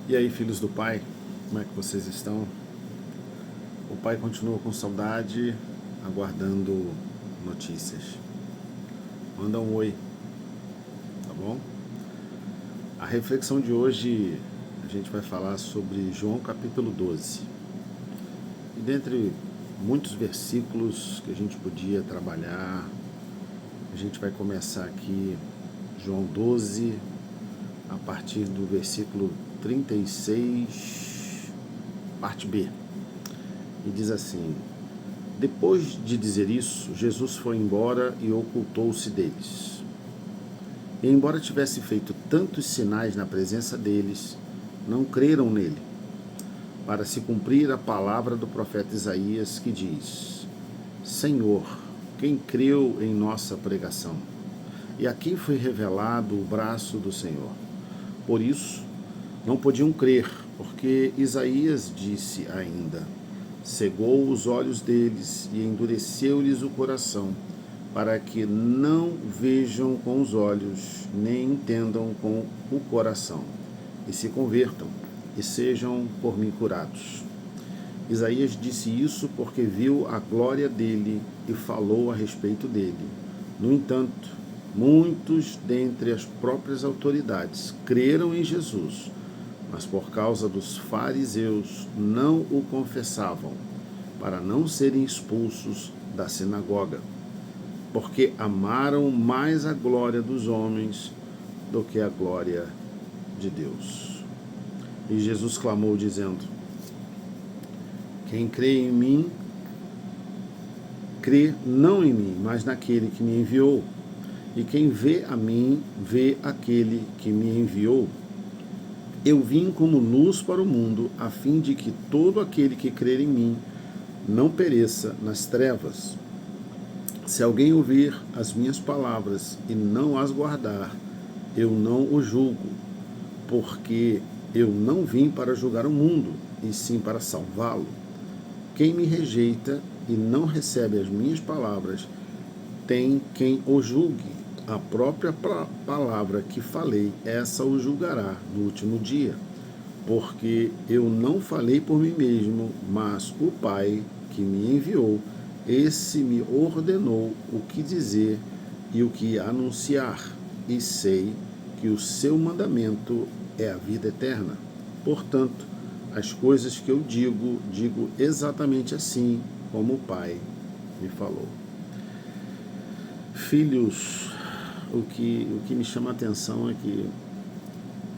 E aí, filhos do Pai, como é que vocês estão? O Pai continua com saudade, aguardando notícias. Manda um oi, tá bom? A reflexão de hoje a gente vai falar sobre João capítulo 12. E dentre muitos versículos que a gente podia trabalhar, a gente vai começar aqui João 12, a partir do versículo 36, parte B. E diz assim: Depois de dizer isso, Jesus foi embora e ocultou-se deles. E embora tivesse feito tantos sinais na presença deles, não creram nele, para se cumprir a palavra do profeta Isaías, que diz: Senhor, quem creu em nossa pregação? E a quem foi revelado o braço do Senhor? Por isso, não podiam crer, porque Isaías disse ainda: cegou os olhos deles e endureceu-lhes o coração, para que não vejam com os olhos, nem entendam com o coração, e se convertam, e sejam por mim curados. Isaías disse isso porque viu a glória dele e falou a respeito dele. No entanto, muitos dentre as próprias autoridades creram em Jesus, mas por causa dos fariseus não o confessavam, para não serem expulsos da sinagoga, porque amaram mais a glória dos homens do que a glória de Deus. E Jesus clamou, dizendo: Quem crê em mim, crê não em mim, mas naquele que me enviou. E quem vê a mim, vê aquele que me enviou. Eu vim como luz para o mundo, a fim de que todo aquele que crer em mim não pereça nas trevas. Se alguém ouvir as minhas palavras e não as guardar, eu não o julgo, porque eu não vim para julgar o mundo, e sim para salvá-lo. Quem me rejeita e não recebe as minhas palavras, tem quem o julgue. A própria palavra que falei, essa o julgará no último dia. Porque eu não falei por mim mesmo, mas o Pai que me enviou, esse me ordenou o que dizer e o que anunciar. E sei que o seu mandamento é a vida eterna. Portanto, as coisas que eu digo exatamente assim como o Pai me falou. Filhos, o que me chama a atenção é que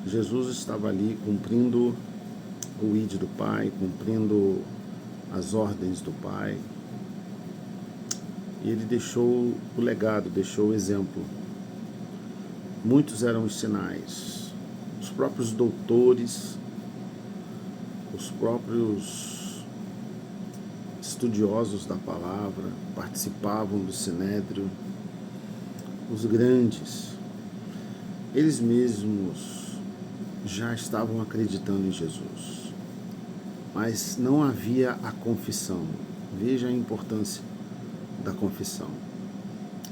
Jesus estava ali cumprindo o id do Pai, cumprindo as ordens do Pai. E ele deixou o legado, deixou o exemplo. Muitos eram os sinais. Os próprios doutores, os próprios estudiosos da palavra participavam do Sinédrio. Os grandes, eles mesmos já estavam acreditando em Jesus. Mas não havia a confissão. Veja a importância da confissão.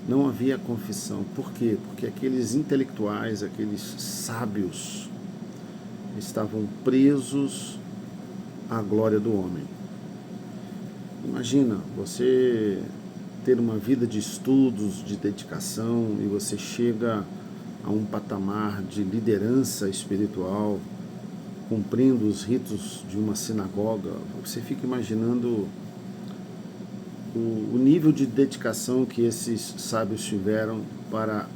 Não havia confissão. Por quê? Porque aqueles intelectuais, aqueles sábios, estavam presos à glória do homem. Imagina, você ter uma vida de estudos, de dedicação, e você chega a um patamar de liderança espiritual, cumprindo os ritos de uma sinagoga. Você fica imaginando o nível de dedicação que esses sábios tiveram para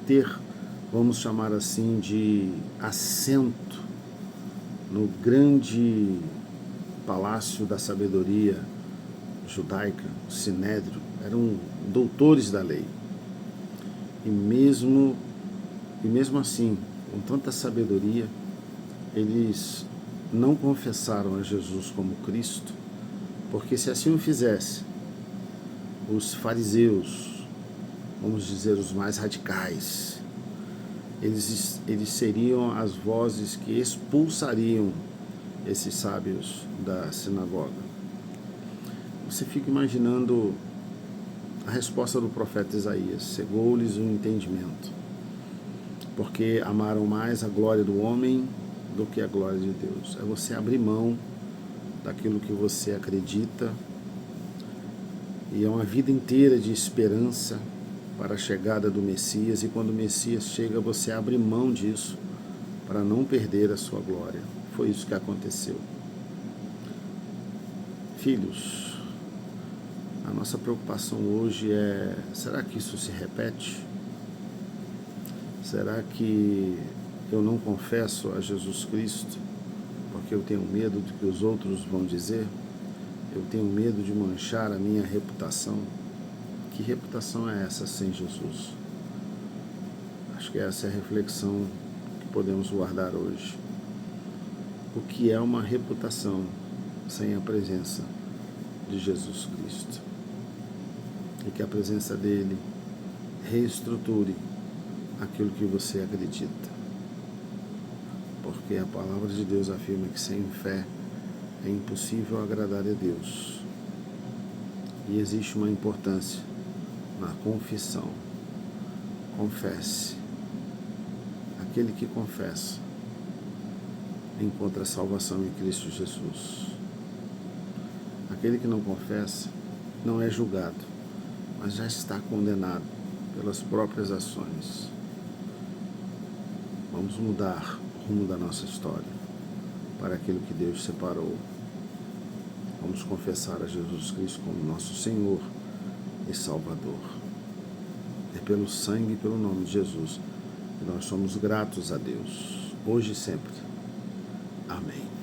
ter, vamos chamar assim, de assento no grande palácio da sabedoria judaica, o Sinédrio. Eram doutores da lei. E mesmo assim, com tanta sabedoria, eles não confessaram a Jesus como Cristo, porque se assim o fizesse, os fariseus, vamos dizer, os mais radicais, eles seriam as vozes que expulsariam esses sábios da sinagoga. Você fica imaginando a resposta do profeta Isaías: cegou-lhes o entendimento, porque amaram mais a glória do homem do que a glória de Deus. É você abrir mão daquilo que você acredita, e é uma vida inteira de esperança para a chegada do Messias, e quando o Messias chega, você abre mão disso para não perder a sua glória. Foi isso que aconteceu. Filhos, a nossa preocupação hoje é: será que isso se repete? Será que eu não confesso a Jesus Cristo porque eu tenho medo do que os outros vão dizer? Eu tenho medo de manchar a minha reputação? Que reputação é essa sem Jesus? Acho que essa é a reflexão que podemos guardar hoje. O que é uma reputação sem a presença de Jesus Cristo? E que a presença dele reestruture aquilo que você acredita. Porque a palavra de Deus afirma que sem fé é impossível agradar a Deus. E existe uma importância na confissão. Confesse. Aquele que confessa encontra salvação em Cristo Jesus. Aquele que não confessa não é julgado, mas já está condenado pelas próprias ações. Vamos mudar o rumo da nossa história para aquilo que Deus separou. Vamos confessar a Jesus Cristo como nosso Senhor e Salvador. É pelo sangue e pelo nome de Jesus que nós somos gratos a Deus, hoje e sempre. Amém.